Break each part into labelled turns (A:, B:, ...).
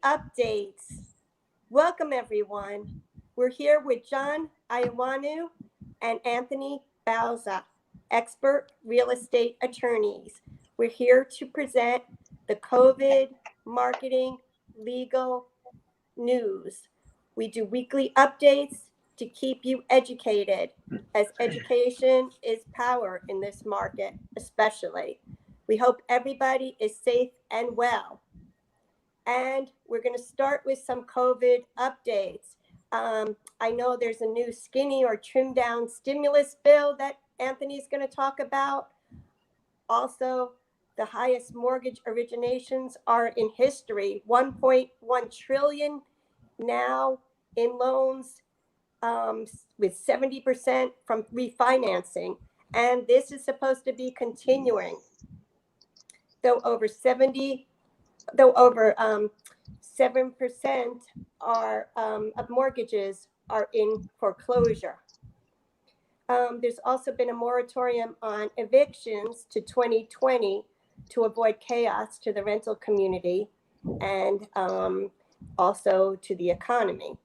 A: updates. Welcome, everyone. We're here with John Iwanu and Anthony Bauza, expert real estate attorneys. We're here to present the COVID marketing legal news. We do weekly updates to keep you educated, as education is power in this market, especially. We hope everybody is safe and well. And we're going to start with some COVID updates. I know there's a new skinny or trimmed down stimulus bill that Anthony's going to talk about. Also, the highest mortgage originations are in history, 1.1 trillion now in loans, with 70% from refinancing. And this is supposed to be continuing. Though over 7% of mortgages are in foreclosure. There's also been a moratorium on evictions to 2020 to avoid chaos to the rental community and also to the economy.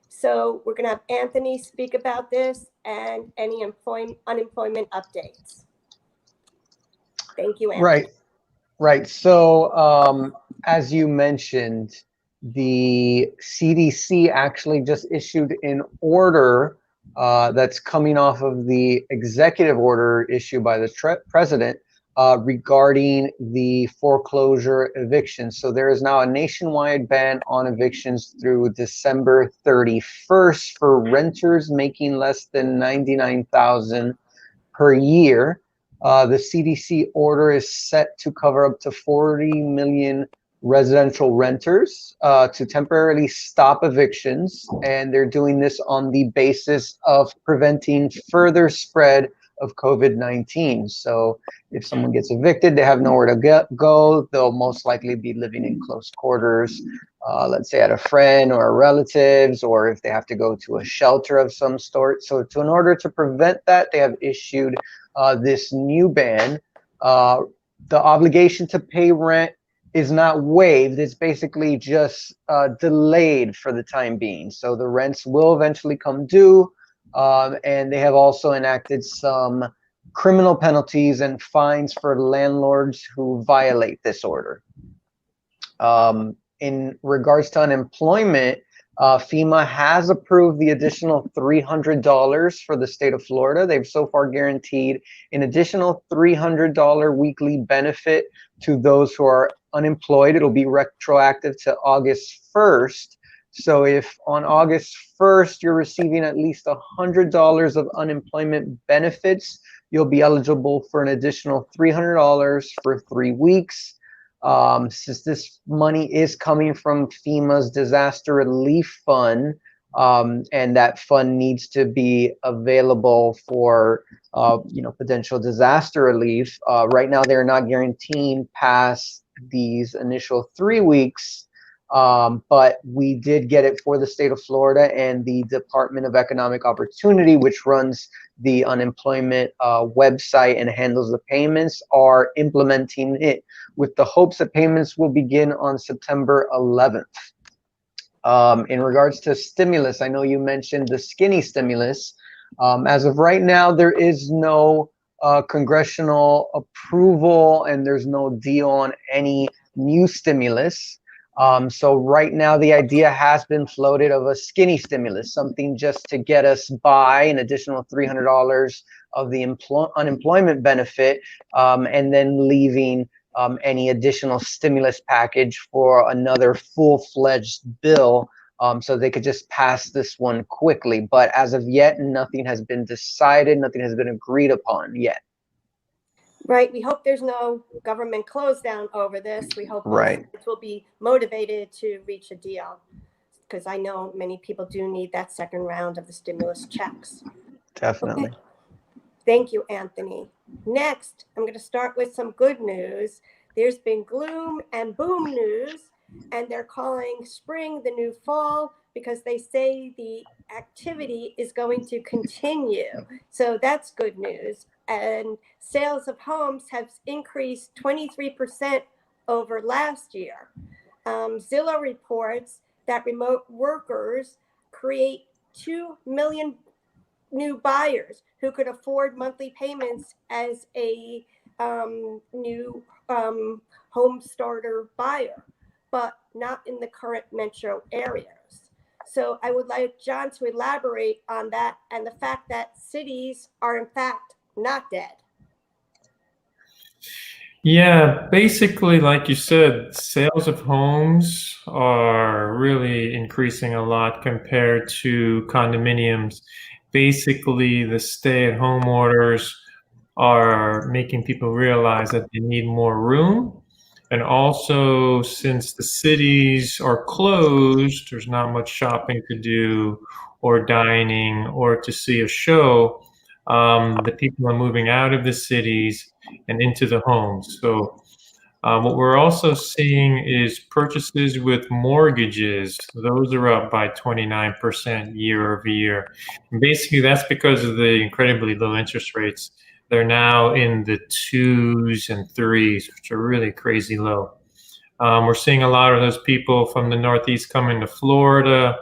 A: So we're going to have Anthony speak about this and any unemployment updates. Thank you, Anthony.
B: Right. So as you mentioned, the CDC actually just issued an order that's coming off of the executive order issued by the president regarding the foreclosure evictions. So there is now a nationwide ban on evictions through December 31st for renters making less than $99,000 per year. The CDC order is set to cover up to 40 million residential renters to temporarily stop evictions, and they're doing this on the basis of preventing further spread of COVID-19. So if someone gets evicted, they have nowhere to go. They'll most likely be living in close quarters, let's say at a friend or a relative's, or if they have to go to a shelter of some sort. So in order to prevent that, they have issued this new ban. The obligation to pay rent is not waived. It's basically just delayed for the time being. So the rents will eventually come due. And they have also enacted some criminal penalties and fines for landlords who violate this order. In regards to unemployment, FEMA has approved the additional $300 for the state of Florida. They've so far guaranteed an additional $300 weekly benefit to those who are unemployed. It'll be retroactive to August 1st. So if on August 1st you're receiving at least $100 of unemployment benefits, you'll be eligible for an additional $300 for 3 weeks. Since this money is coming from FEMA's disaster relief fund, and that fund needs to be available for potential disaster relief. Right now, they're not guaranteeing past these initial 3 weeks, but we did get it for the state of Florida, and the Department of Economic Opportunity, which runs the unemployment website and handles the payments, are implementing it with the hopes that payments will begin on September 11th. In regards to stimulus, I know you mentioned the skinny stimulus. As of right now, there is no congressional approval and there's no deal on any new stimulus. So right now, the idea has been floated of a skinny stimulus, something just to get us by an additional $300 of the unemployment benefit, and then leaving any additional stimulus package for another full-fledged bill, so they could just pass this one quickly. But as of yet, nothing has been decided, nothing has been agreed upon yet.
A: Right. We hope there's no government close down over this. We hope it will be motivated to reach a deal, because I know many people do need that second round of the stimulus checks.
B: Definitely.
A: Okay. Thank you, Anthony. Next, I'm going to start with some good news. There's been gloom and boom news, and they're calling spring the new fall because they say the activity is going to continue. So that's good news. And sales of homes have increased 23% over last year. Zillow reports that remote workers create 2 million new buyers who could afford monthly payments as a new home starter buyer, but not in the current metro areas. So I would like John to elaborate on that and the fact that cities are in fact not dead.
C: Yeah, basically, like you said, sales of homes are really increasing a lot compared to condominiums. Basically, the stay-at-home orders are making people realize that they need more room. And also, since the cities are closed, there's not much shopping to do, or dining, or to see a show. The people are moving out of the cities and into the homes. So what we're also seeing is purchases with mortgages. Those are up by 29% year over year. And basically, that's because of the incredibly low interest rates. They're now in the 2s and 3s, which are really crazy low. We're seeing a lot of those people from the Northeast coming to Florida.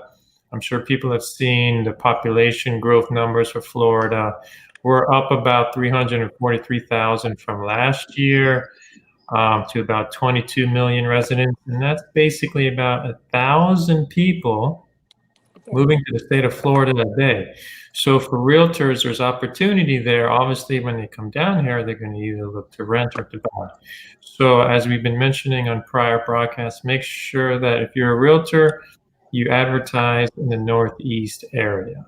C: I'm sure people have seen the population growth numbers for Florida. We're up about 343,000 from last year to about 22 million residents. And that's basically about 1,000 people moving to the state of Florida a day. So for realtors, there's opportunity there. Obviously, when they come down here, they're going to either look to rent or to buy. So as we've been mentioning on prior broadcasts, make sure that if you're a realtor, you advertise in the Northeast area.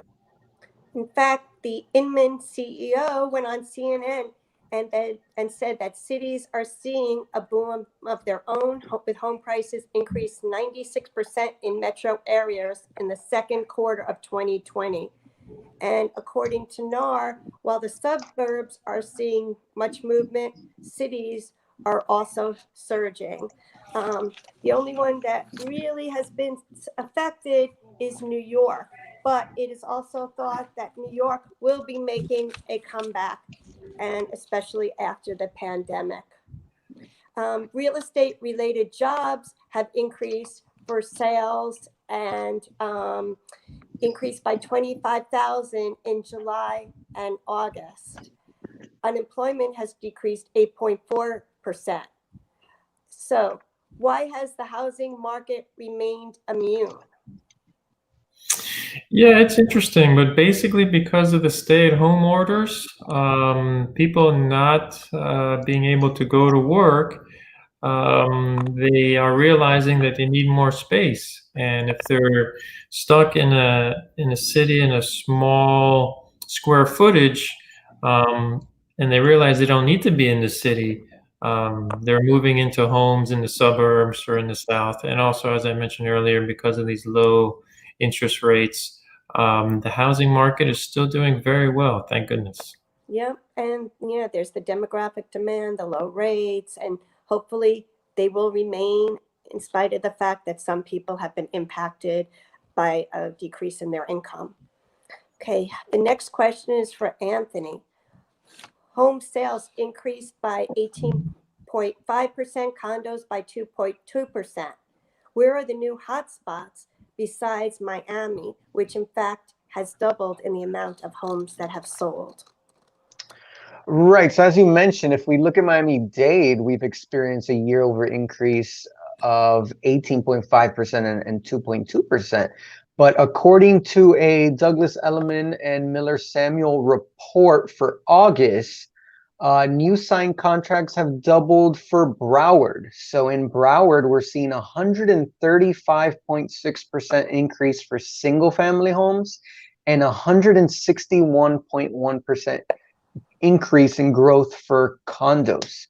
A: In fact, the Inman CEO went on CNN and said that cities are seeing a boom of their own, with home prices increased 96% in metro areas in the second quarter of 2020. And according to NAR, while the suburbs are seeing much movement, cities are also surging. The only one that really has been affected is New York, but it is also thought that New York will be making a comeback, and especially after the pandemic. Real estate related jobs have increased for sales and increased by 25,000 in July and August. Unemployment has decreased 8.4%. So why has the housing market remained immune?
C: Yeah, it's interesting, but basically because of the stay-at-home orders, people not being able to go to work, they are realizing that they need more space. And if they're stuck in a city in a small square footage, and they realize they don't need to be in the city, they're moving into homes in the suburbs or in the south. And also, as I mentioned earlier, because of these low interest rates, the housing market is still doing very well, thank goodness.
A: Yep, and there's the demographic demand, the low rates, and hopefully they will remain in spite of the fact that some people have been impacted by a decrease in their income. Okay, the next question is for Anthony. Home sales increased by 18.5%, condos by 2.2%. Where are the new hotspots besides Miami, which in fact has doubled in the amount of homes that have sold?
B: Right. So as you mentioned, if we look at Miami-Dade, we've experienced a year-over increase of 18.5% and 2.2%. But according to a Douglas Elliman and Miller Samuel report for August, new signed contracts have doubled for Broward. So in Broward, we're seeing 135.6% increase for single family homes and 161.1% increase in growth for condos.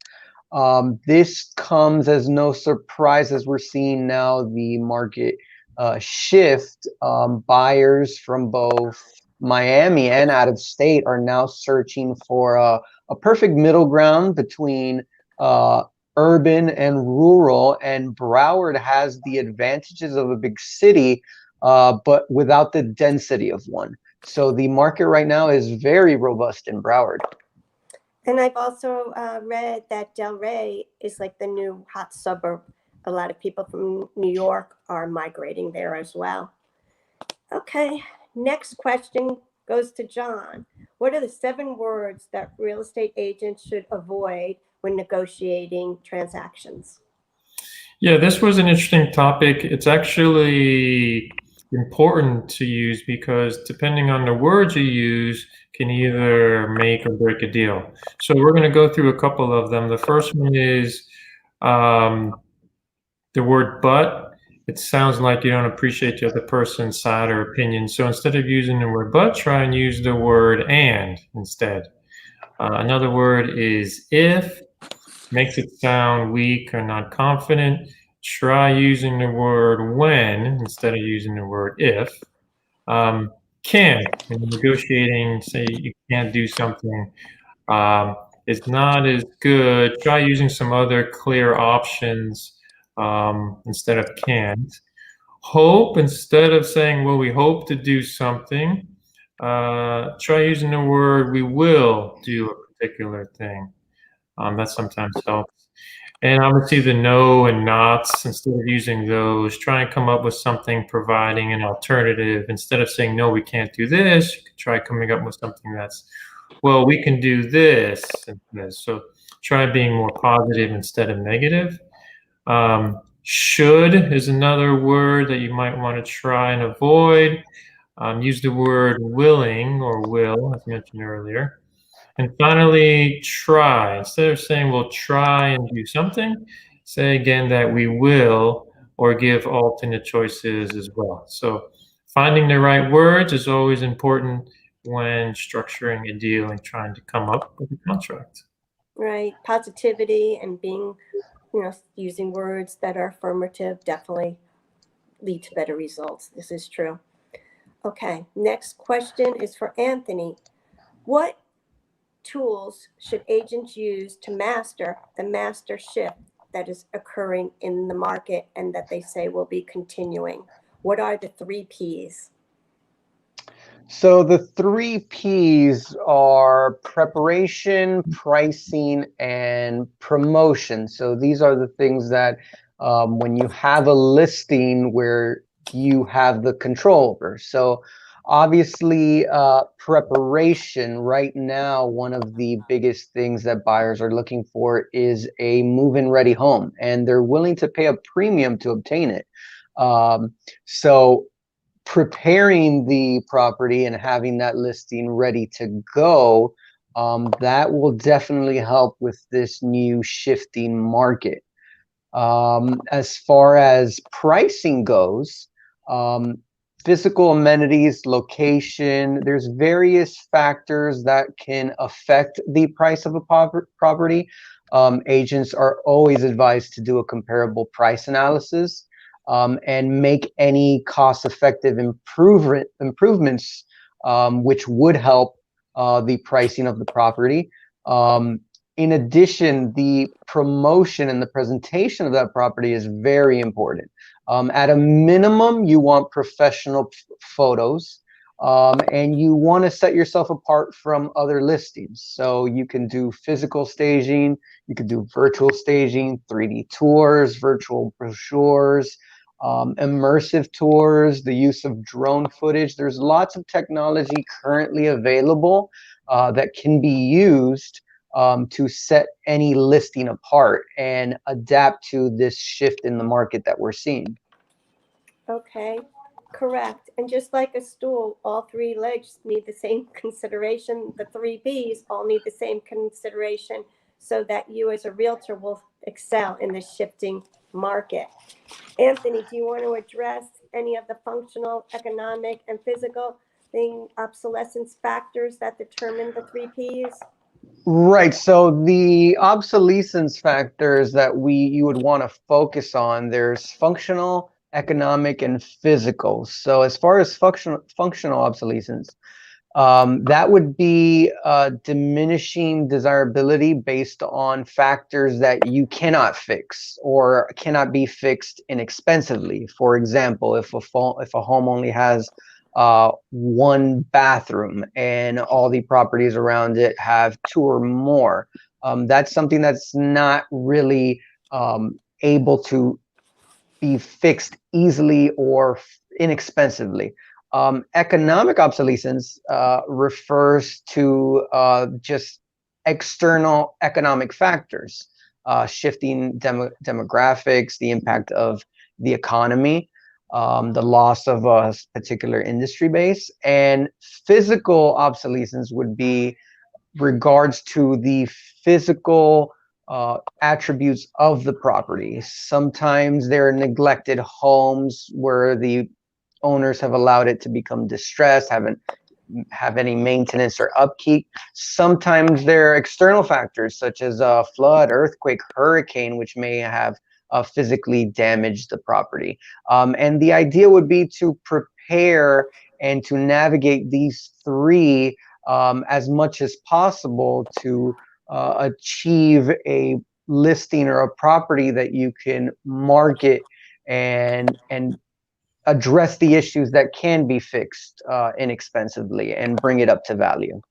B: This comes as no surprise as we're seeing now the market shift. Buyers from both Miami and out of state are now searching for a perfect middle ground between urban and rural, and Broward has the advantages of a big city, but without the density of one. So the market right now is very robust in Broward.
A: And I've also read that Delray is like the new hot suburb a lot of people from New York are migrating there as well. Okay, next question goes to John. What are the 7 words that real estate agents should avoid when negotiating transactions?
C: Yeah, this was an interesting topic. It's actually important to use because depending on the words you use can either make or break a deal. So we're going to go through a couple of them. The first one is the word but. It sounds like you don't appreciate the other person's side or opinion. So instead of using the word but, try and use the word and instead. Another word is if. Makes it sound weak or not confident. Try using the word when instead of using the word if. Can, when you're negotiating, say you can't do something, it's not as good. Try using some other clear options instead of can't. Hope, instead of saying, well, we hope to do something, try using the word we will do a particular thing. That sometimes helps. And obviously the no and nots, instead of using those, try and come up with something providing an alternative. Instead of saying, no, we can't do this, you could try coming up with something that's, well, we can do this and this. So try being more positive instead of negative. Should is another word that you might want to try and avoid. Use the word willing or will, as mentioned earlier. And finally, try. Instead of saying we'll try and do something, say again that we will or give alternate choices as well. So finding the right words is always important when structuring a deal and trying to come up with a contract.
A: Right, positivity and being, using words that are affirmative definitely lead to better results. This is true. Okay, next question is for Anthony. What tools should agents use to master the master shift that is occurring in the market and that they say will be continuing? What are the 3 Ps?
B: So the 3 Ps are preparation, pricing, and promotion. So these are the things that when you have a listing where you have the control over. So obviously preparation right now, one of the biggest things that buyers are looking for is a move-in ready home, and they're willing to pay a premium to obtain it. So preparing the property and having that listing ready to go, that will definitely help with this new shifting market. As far as pricing goes, physical amenities, location, there's various factors that can affect the price of a property. Agents are always advised to do a comparable price analysis and make any cost-effective improvements which would help the pricing of the property. In addition, the promotion and the presentation of that property is very important. At a minimum, you want professional photos, and you want to set yourself apart from other listings. So you can do physical staging, you can do virtual staging, 3D tours, virtual brochures, immersive tours, the use of drone footage. There's lots of technology currently available that can be used to set any listing apart and adapt to this shift in the market that we're seeing.
A: Okay, correct. And just like a stool, all 3 legs need the same consideration. The 3 Bs all need the same consideration so that you as a realtor will excel in this shifting market. Anthony, do you want to address any of the functional, economic, and physical obsolescence factors that determine the 3 Ps?
B: Right. So the obsolescence factors that you would want to focus on, there's functional, economic, and physical. So as far as functional obsolescence, that would be diminishing desirability based on factors that you cannot fix or cannot be fixed inexpensively. For example, if a home only has 1 bathroom and all the properties around it have 2 or more, that's something that's not really able to be fixed easily or inexpensively. Economic obsolescence refers to just external economic factors, shifting demographics, the impact of the economy, the loss of a particular industry base. And physical obsolescence would be regards to the physical attributes of the property. Sometimes there are neglected homes where the owners have allowed it to become distressed, haven't have any maintenance or upkeep. Sometimes there are external factors such as a flood, earthquake, hurricane, which may have physically damaged the property. And the idea would be to prepare and to navigate these three as much as possible to achieve a listing or a property that you can market and address the issues that can be fixed inexpensively and bring it up to value.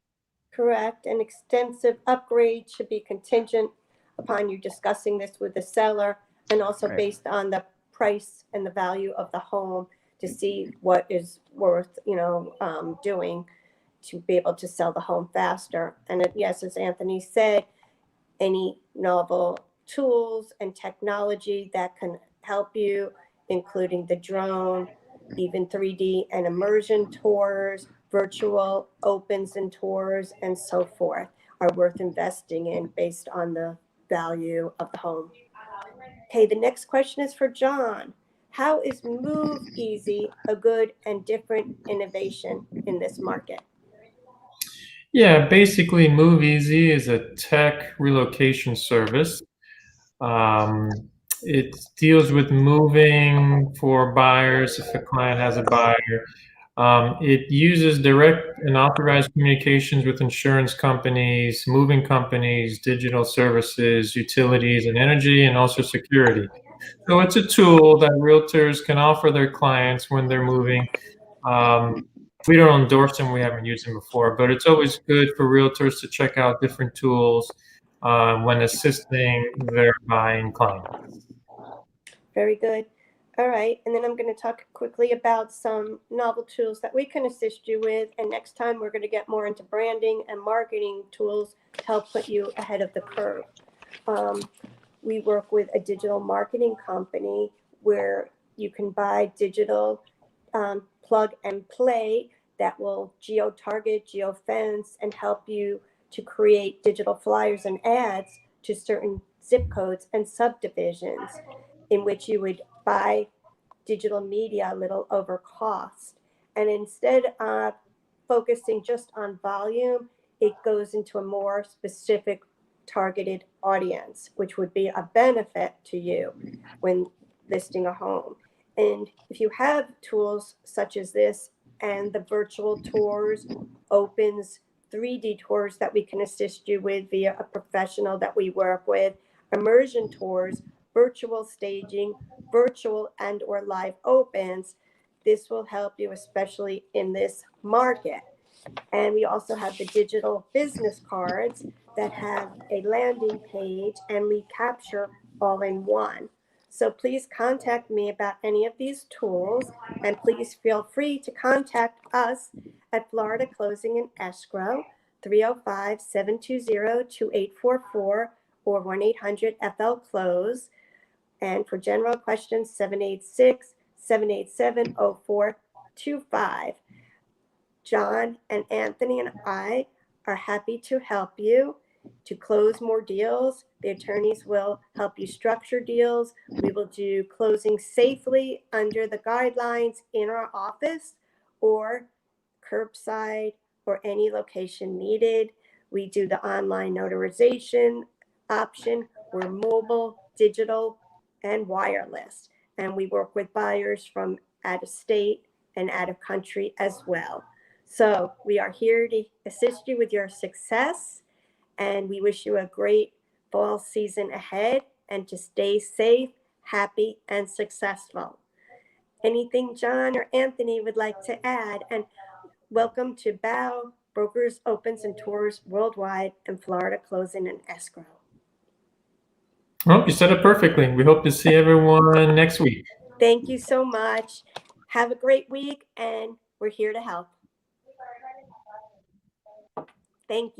A: Correct. An extensive upgrade should be contingent upon you discussing this with the seller, and also
B: Right.
A: based on the price and the value of the home to see what is worth, doing to be able to sell the home faster. And yes, as Anthony said, any novel tools and technology that can help you, including the drone, even 3D and immersion tours, virtual opens and tours, and so forth, are worth investing in based on the value of the home. Okay, the next question is for John. How is Move Easy a good and different innovation in this market?
C: Yeah, basically, Move Easy is a tech relocation service. It deals with moving for buyers if a client has a buyer. It uses direct and authorized communications with insurance companies, moving companies, digital services, utilities, and energy, and also security. So it's a tool that realtors can offer their clients when they're moving. We don't endorse them, we haven't used them before, but it's always good for realtors to check out different tools when assisting their buying clients.
A: Very good. All right, and then I'm going to talk quickly about some novel tools that we can assist you with. And next time we're going to get more into branding and marketing tools to help put you ahead of the curve. We work with a digital marketing company where you can buy digital plug and play that will geo-target, geo-fence, and help you to create digital flyers and ads to certain zip codes and subdivisions, in which you would buy digital media a little over cost. And instead of focusing just on volume, it goes into a more specific targeted audience, which would be a benefit to you when listing a home. And if you have tools such as this and the virtual tours, opens, 3D tours that we can assist you with via a professional that we work with, immersion tours, virtual staging, virtual and or live opens, this will help you, especially in this market. And we also have the digital business cards that have a landing page and lead capture all in one. So please contact me about any of these tools, and please feel free to contact us at Florida Closing and Escrow, 305-720-2844 or 1-800-FL-CLOSE. And for general questions, 786-787-0425. John and Anthony and I are happy to help you to close more deals. The attorneys will help you structure deals. We will do closing safely under the guidelines in our office or curbside or any location needed. We do the online notarization option. We're mobile, digital, and wireless. And we work with buyers from out of state and out of country as well. So we are here to assist you with your success, and we wish you a great fall season ahead and to stay safe, happy, and successful. Anything John or Anthony would like to add? And welcome to BOW Brokers, Opens, and Tours Worldwide and Florida Closing and Escrow.
C: Well, you said it perfectly. We hope to see everyone next week.
A: Thank you so much. Have a great week, and we're here to help. Thank you.